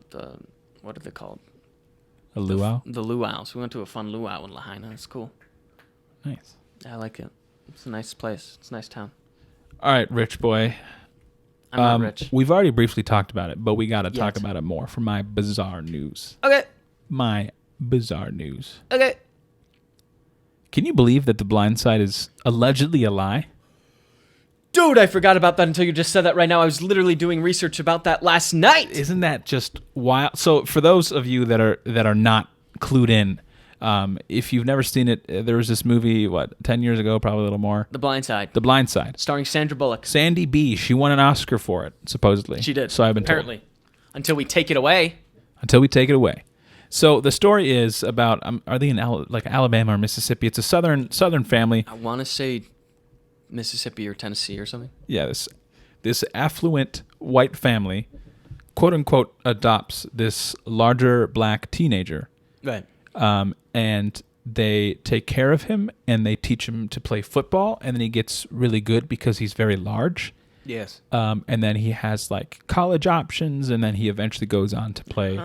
what are they called? A luau. The luau's. We went to a fun luau in Lahaina. It's cool. Nice. Yeah, I like it. It's a nice place. It's a nice town. All right, rich boy. I'm not rich. We've already briefly talked about it, but we got to talk Yes. about it more for my bizarre news. Okay. My bizarre news. Okay. Can you believe that The Blind Side is allegedly a lie? Dude, I forgot about that until you just said that right now. I was literally doing research about that last night. Isn't that just wild? So for those of you that are not clued in, if you've never seen it, there was this movie, 10 years ago, probably a little more. The Blind Side. The Blind Side. Starring Sandra Bullock. Sandy B. She won an Oscar for it, supposedly. She did. So I've been apparently. told. Until we take it away. Until we take it away. So the story is about, are they in Alabama or Mississippi? It's a southern family. I want to say Mississippi or Tennessee or something. Yeah, this affluent white family, quote unquote, adopts this larger black teenager. Right. And they take care of him and they teach him to play football, and then he gets really good because he's very large. Yes. And then he has like college options, and then he eventually goes on to play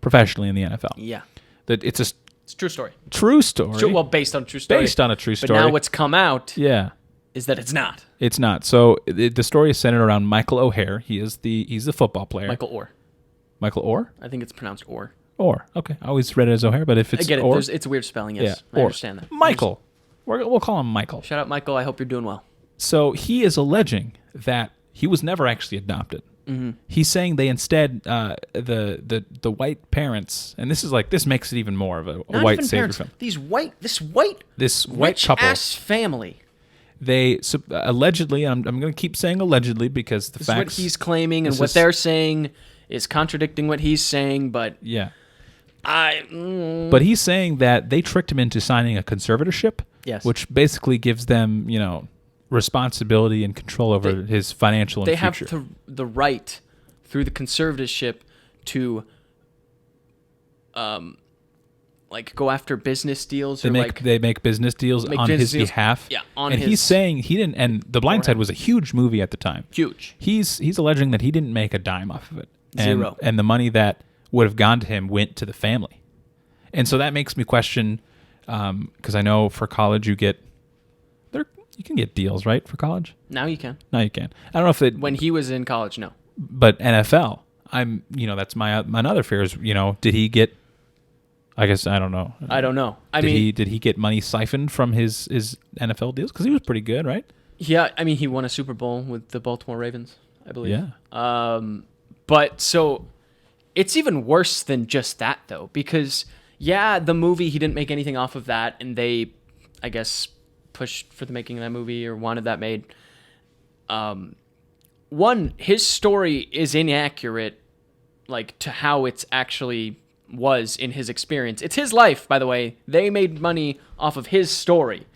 professionally in the NFL. Yeah. It's a It's a true story. true story. Well, based on a true story. Based on a true story. But now what's come out yeah. is that it's not. It's not. So the story is centered around Michael O'Hare. He's the football player. Michael Orr. Michael Orr? I think it's pronounced Orr. Okay, I always read it as O'Hare, but if I it's get it. or, It's a weird spelling. Yes, I or understand that. Michael. We'll call him Michael. Shout out, Michael. I hope you're doing well. So he is alleging that he was never actually adopted. Mm-hmm. He's saying they instead the white parents, and this makes it even more of a Not white even savior parents. film. This white Rich couple, ass family. they allegedly, I'm going to keep saying allegedly because the This facts. is what he's claiming, and what they're saying is contradicting what he's saying. But yeah, but he's saying that they tricked him into signing a conservatorship. Yes, which basically gives them, responsibility and control over his financial and future. They have the right through the conservatorship to go after business deals. They make business deals on his behalf. Yeah, he's saying he didn't. And The Blind Side was a huge movie at the time. Huge. He's alleging that he didn't make a dime off of it. Zero. And the money that would have gone to him went to the family. And so that makes me question, because I know for college you can get deals, right, for college? Now you can. Now you can. I don't know if it... When he was in college, no. But NFL, that's my another fear is, did he get... I guess I don't know. I don't know. Did he get money siphoned from his NFL deals? Because he was pretty good, right? Yeah, he won a Super Bowl with the Baltimore Ravens, I believe. Yeah. But so it's even worse than just that, though, because the movie, he didn't make anything off of that, and they, I guess, pushed for the making of that movie or wanted that made. One, his story is inaccurate, to how it's actually was in his experience. It's his life, by the way. They made money off of his story.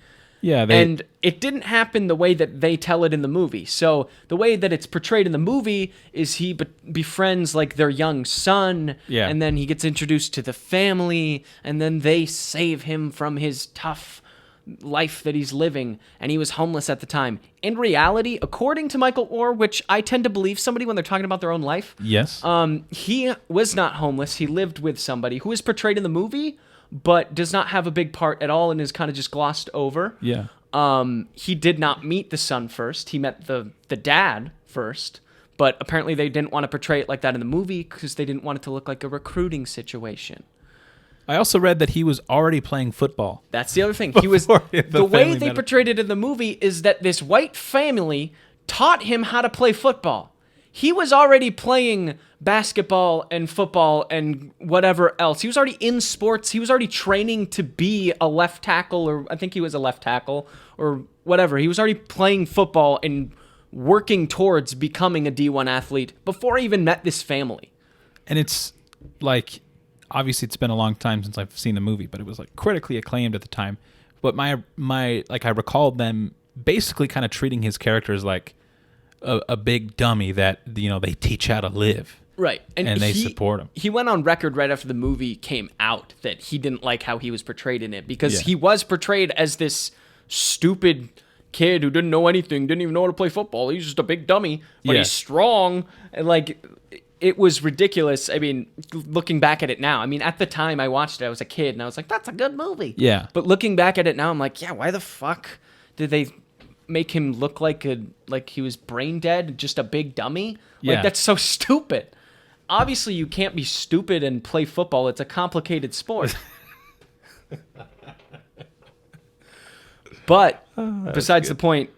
Yeah, and it didn't happen the way that they tell it in the movie. So the way that it's portrayed in the movie is he befriends their young son, and then he gets introduced to the family, and then they save him from his tough life that he's living, and he was homeless at the time. In reality, according to Michael Orr, which I tend to believe somebody when they're talking about their own life, yes, he was not homeless. He lived with somebody who is portrayed in the movie, but does not have a big part at all and is kind of just glossed over. Yeah. He did not meet the son first. He met the dad first, but apparently they didn't want to portray it like that in the movie because they didn't want it to look like a recruiting situation. I also read that he was already playing football. That's the other thing. He was the way they portrayed it in the movie is that this white family taught him how to play football. He was already playing basketball and football and whatever else. He was already in sports. He was already training to be a left tackle, or I think he was a left tackle or whatever. He was already playing football and working towards becoming a D1 athlete before he even met this family. And it's obviously it's been a long time since I've seen the movie, but it was critically acclaimed at the time. But my I recalled them basically kind of treating his character as a big dummy that they teach how to live, right? And they support him. He went on record right after the movie came out that he didn't like how he was portrayed in it because he was portrayed as this stupid kid who didn't know anything, didn't even know how to play football. He's just a big dummy, but he's strong and it was ridiculous. I mean, looking back at it now, at the time I watched it, I was a kid, and I was like, that's a good movie. Yeah. But looking back at it now, I'm like, why the fuck did they make him look like he was brain dead, just a big dummy? That's so stupid. Obviously, you can't be stupid and play football. It's a complicated sport. But besides the point,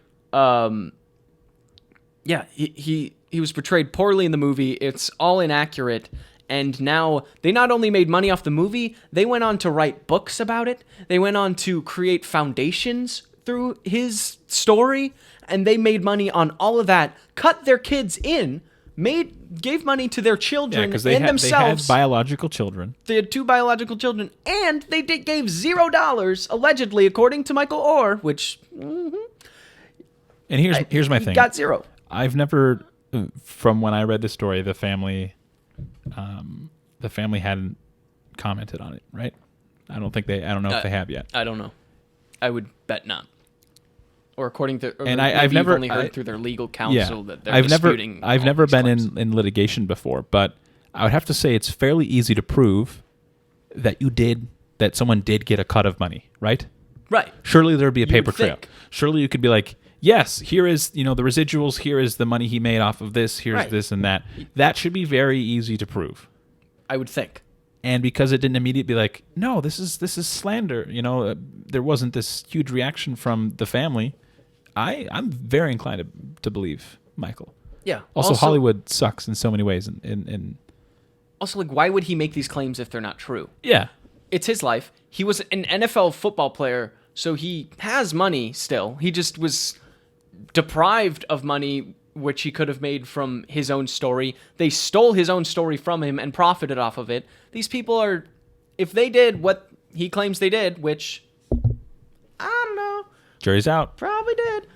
he was portrayed poorly in the movie. It's all inaccurate. And now they not only made money off the movie, they went on to write books about it. They went on to create foundations through his story. And they made money on all of that, cut their kids in, gave money to their children and themselves. They had biological children. They had 2 biological children. And they gave $0, allegedly, according to Michael Orr, which... Mm-hmm, and here's my thing. Got 0. I've never... From when I read the story, the family hadn't commented on it, right? I don't know if they have yet. I don't know. I would bet not. Or according to, or and I've never only heard through their legal counsel that they're disputing. I've never been in litigation before, but I would have to say it's fairly easy to prove that someone did get a cut of money, right? Right. Surely there'd be a paper trail. Surely you could be like, yes, here is, the residuals, here is the money he made off of this, here's this and that. That should be very easy to prove. I would think. And because it didn't immediately be like, no, this is slander. There wasn't this huge reaction from the family. I'm very inclined to believe Michael. Yeah. Also, Hollywood sucks in so many ways. Also, like, why would he make these claims if they're not true? Yeah. It's his life. He was an NFL football player, so he has money still. He just was deprived of money, which he could have made from his own story. They stole his own story from him and profited off of it. These people are, if they did what he claims they did, which, I don't know. Jury's out. Probably did.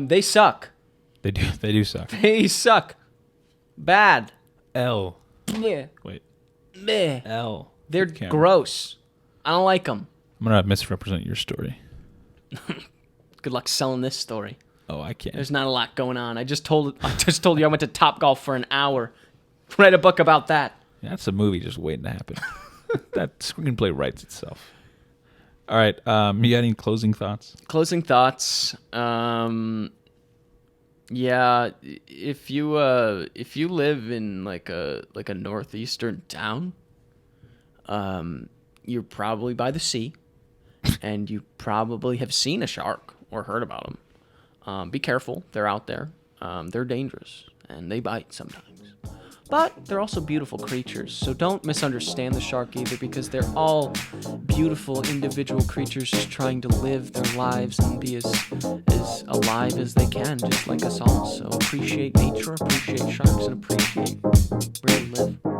They suck. They do suck. They suck. Bad. L. Bleh. Wait. Bleh. L. They're gross. I don't like them. I'm going to misrepresent your story. Good luck selling this story. Oh, I can't. There's not a lot going on. I just told you I went to Topgolf for an hour. Write a book about that. Yeah, that's a movie just waiting to happen. That screenplay writes itself. All right. You got any closing thoughts? Closing thoughts. Yeah, if you live in like a northeastern town, you're probably by the sea, and you probably have seen a shark or heard about them. Be careful; they're out there. They're dangerous and they bite sometimes. But they're also beautiful creatures, so don't misunderstand the shark either, because they're all beautiful individual creatures just trying to live their lives and be as alive as they can, just like us all. So appreciate nature, appreciate sharks, and appreciate where you live.